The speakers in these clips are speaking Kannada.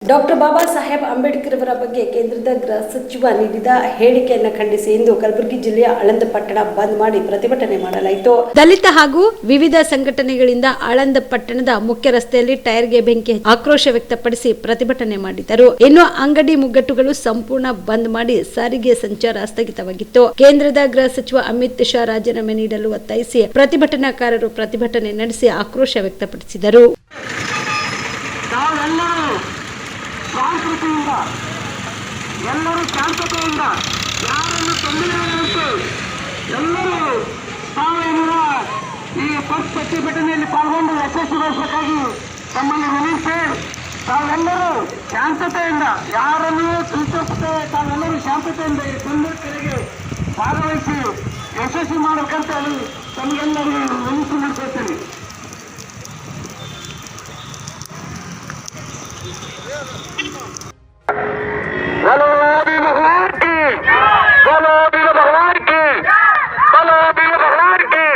ಡಾಕ್ಟರ್ ಬಾಬಾ ಸಾಹೇಬ್ ಅಂಬೇಡ್ಕರ್ ಅವರ ಬಗ್ಗೆ ಕೇಂದ್ರದ ಗೃಹ ಸಚಿವ ನೀಡಿದ ಹೇಳಿಕೆಯನ್ನು ಖಂಡಿಸಿ ಇಂದು ಕಲಬುರಗಿ ಜಿಲ್ಲೆಯ ಆಳಂದ ಪಟ್ಟಣ ಬಂದ್ ಮಾಡಿ ಪ್ರತಿಭಟನೆ ಮಾಡಲಾಯಿತು. ದಲಿತ ಹಾಗೂ ವಿವಿಧ ಸಂಘಟನೆಗಳಿಂದ ಆಳಂದ ಪಟ್ಟಣದ ಮುಖ್ಯ ರಸ್ತೆಯಲ್ಲಿ ಟೈರ್ಗೆ ಬೆಂಕಿ ಆಕ್ರೋಶ ವ್ಯಕ್ತಪಡಿಸಿ ಪ್ರತಿಭಟನೆ ಮಾಡಿದರು. ಇನ್ನು ಅಂಗಡಿ ಮುಗ್ಗಟ್ಟುಗಳು ಸಂಪೂರ್ಣ ಬಂದ್ ಮಾಡಿ ಸಾರಿಗೆ ಸಂಚಾರ ಸ್ಥಗಿತವಾಗಿತ್ತು. ಕೇಂದ್ರದ ಗೃಹ ಸಚಿವ ಅಮಿತ್ ಶಾ ರಾಜೀನಾಮೆ ನೀಡಲು ಒತ್ತಾಯಿಸಿ ಪ್ರತಿಭಟನಾಕಾರರು ಪ್ರತಿಭಟನೆ ನಡೆಸಿ ಆಕ್ರೋಶ ವ್ಯಕ್ತಪಡಿಸಿದರು. ಎಲ್ಲರೂ ಶಾಂತತೆಯಿಂದ ಯಾರನ್ನು ತೊಂದರೆಯಾದಂತೆ ಎಲ್ಲರೂ ತಾವೇನರ ಈ ಪ್ರತಿಭಟನೆಯಲ್ಲಿ ಪಾಲ್ಗೊಂಡು ಯಶಸ್ವಿಗೊಳಿಸಬೇಕಾಗಿ ತಮ್ಮನ್ನು ವಿನಂತಿ. ತಾವೆಲ್ಲರೂ ಶಾಂತತೆಯಿಂದ ಯಾರನ್ನು ತಿಳಿಸುತ್ತೆ ತಾವೆಲ್ಲರೂ ಶಾಂತತೆಯಿಂದ ಈ ತೊಂದರೆಗೆ ಭಾಗವಹಿಸಿ ಯಶಸ್ವಿ ಮಾಡಬೇಕಂತ ಹೇಳಿ ತಮಗೆಲ್ಲರಿಗೂ ವಿನಂತಿ ಮಾಡ್ಕೊಳ್ತೇನೆ. बोलो वीर भगवान की, बोलो वीर भगवान की, बोलो वीर भगवान की।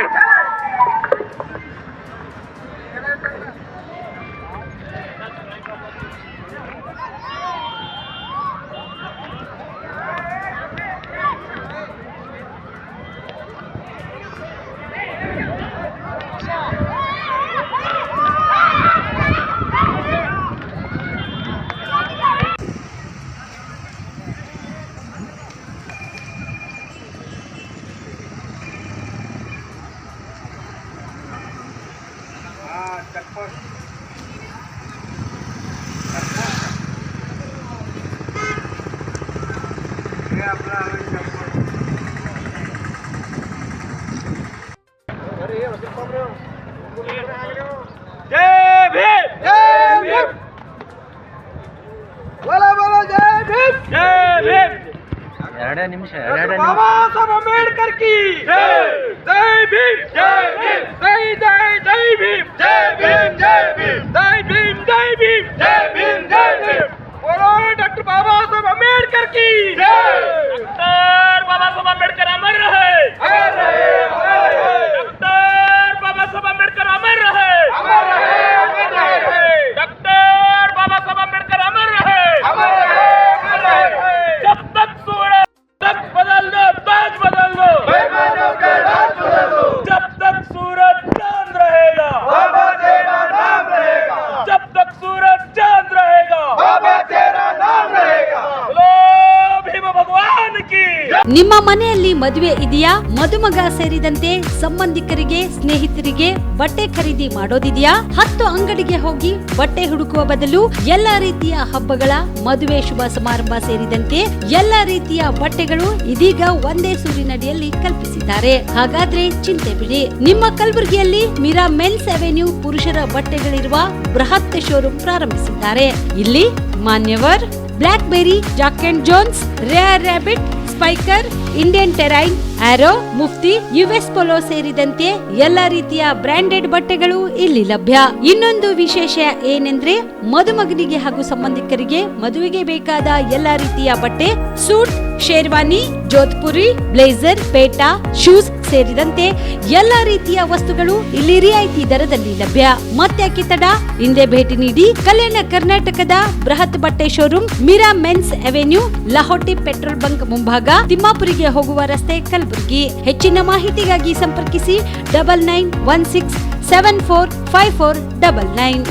जय भीम, जय भीम, बोलो बोलो जय भीम, जय भीम। ಎರಡೇ ನಿಮಿಷ बाबा साहब अंबेडकर की जय, जय भीम, जय भीम, जय जय जय भीम, जय भीम, जय भीम, जय भीम, जय भीम, जय भीम, जय भीम। बोलो डॉक्टर बाबा साहब अंबेडकर की जय। डॉक्टर बाबा साहब अंबेडकर अमर रहे, अमर रहे, अमर रहे। डॉक्टर बाबा साहब अंबेडकर अमर रहे, अमर रहे, अमर रहे। डॉक्टर बाबा साहब अंबेडकर अमर रहे, अमर रहे, अमर रहे। जब तक सूरज तक बदल दो, ताज बदल दो, बेईमानों के राज बदल दो। जब तक सूरज चांद रहेगा, बाबा तेरा नाम रहेगा। जब तक सूरज चांद रहेगा, बाबा तेरा नाम रहेगा। बोलो भीम भगवान की। ನಿಮ್ಮ ಮನೆಯಲ್ಲಿ ಮದುವೆ ಇದೆಯಾ? ಮದುಮಗ ಸೇರಿದಂತೆ ಸಂಬಂಧಿಕರಿಗೆ ಸ್ನೇಹಿತರಿಗೆ ಬಟ್ಟೆ ಖರೀದಿ ಮಾಡೋದಿದೆಯಾ? 10 ಅಂಗಡಿಗೆ ಹೋಗಿ ಬಟ್ಟೆ ಹುಡುಕುವ ಬದಲು ಎಲ್ಲಾ ರೀತಿಯ ಹಬ್ಬಗಳ ಮದುವೆ ಶುಭ ಸಮಾರಂಭ ಸೇರಿದಂತೆ ಎಲ್ಲಾ ರೀತಿಯ ಬಟ್ಟೆಗಳು ಇದೀಗ ಒಂದೇ ಸೂರಿನಡಿಯಲ್ಲಿ ಕಲ್ಪಿಸಿದ್ದಾರೆ. ಹಾಗಾದ್ರೆ ಚಿಂತೆ ಬಿಡಿ, ನಿಮ್ಮ ಕಲಬುರಗಿಯಲ್ಲಿ ಮೀರಾ ಮೆನ್ಸ್ ಅವೆನ್ಯೂ ಪುರುಷರ ಬಟ್ಟೆಗಳಿರುವ ಬೃಹತ್ ಶೋರೂಮ್ ಪ್ರಾರಂಭಿಸಿದ್ದಾರೆ. ಇಲ್ಲಿ Manyavar, Blackberrys, Jack and Jones, Rare Rabbit, Spykar, Indian Terrain, Arrow, Mufti, US Polo ಸೇರಿದಂತೆ ಎಲ್ಲಾ ರೀತಿಯ ಬ್ರಾಂಡೆಡ್ ಬಟ್ಟೆಗಳು ಇಲ್ಲಿ ಲಭ್ಯ. ಇನ್ನೊಂದು ವಿಶೇಷ ಏನೆಂದ್ರೆ ಮದುಮಗನಿಗೆ ಹಾಗೂ ಸಂಬಂಧಿಕರಿಗೆ ಮದುವೆಗೆ ಬೇಕಾದ ಎಲ್ಲಾ ರೀತಿಯ ಬಟ್ಟೆ, ಸೂಟ್, ಶೇರ್ವಾನಿ, ಜೋಧ್ಪುರಿ, ಬ್ಲೇಸರ್, ಪೇಟಾ, ಶೂಸ್ ಸೇರಿದಂತೆ ಎಲ್ಲಾ ರೀತಿಯ ವಸ್ತುಗಳು ಇಲ್ಲಿ ರಿಯಾಯಿತಿ ದರದಲ್ಲಿ ಲಭ್ಯ. ಮತ್ತ್ಯಾಕೆ ತಡ, ಹಿಂದೆ ಭೇಟಿ ನೀಡಿ. ಕಲ್ಯಾಣ ಕರ್ನಾಟಕದ ಬೃಹತ್ ಬಟ್ಟೆ showroom Meera men's avenue, Lahoti petrol bunk ಮುಂಭಾಗ, ತಿಮ್ಮಾಪುರಿಗೆ ಹೋಗುವ ರಸ್ತೆ, ಕಲಬುರಗಿ. ಹೆಚ್ಚಿನ ಮಾಹಿತಿಗಾಗಿ ಸಂಪರ್ಕಿಸಿ 9916745499.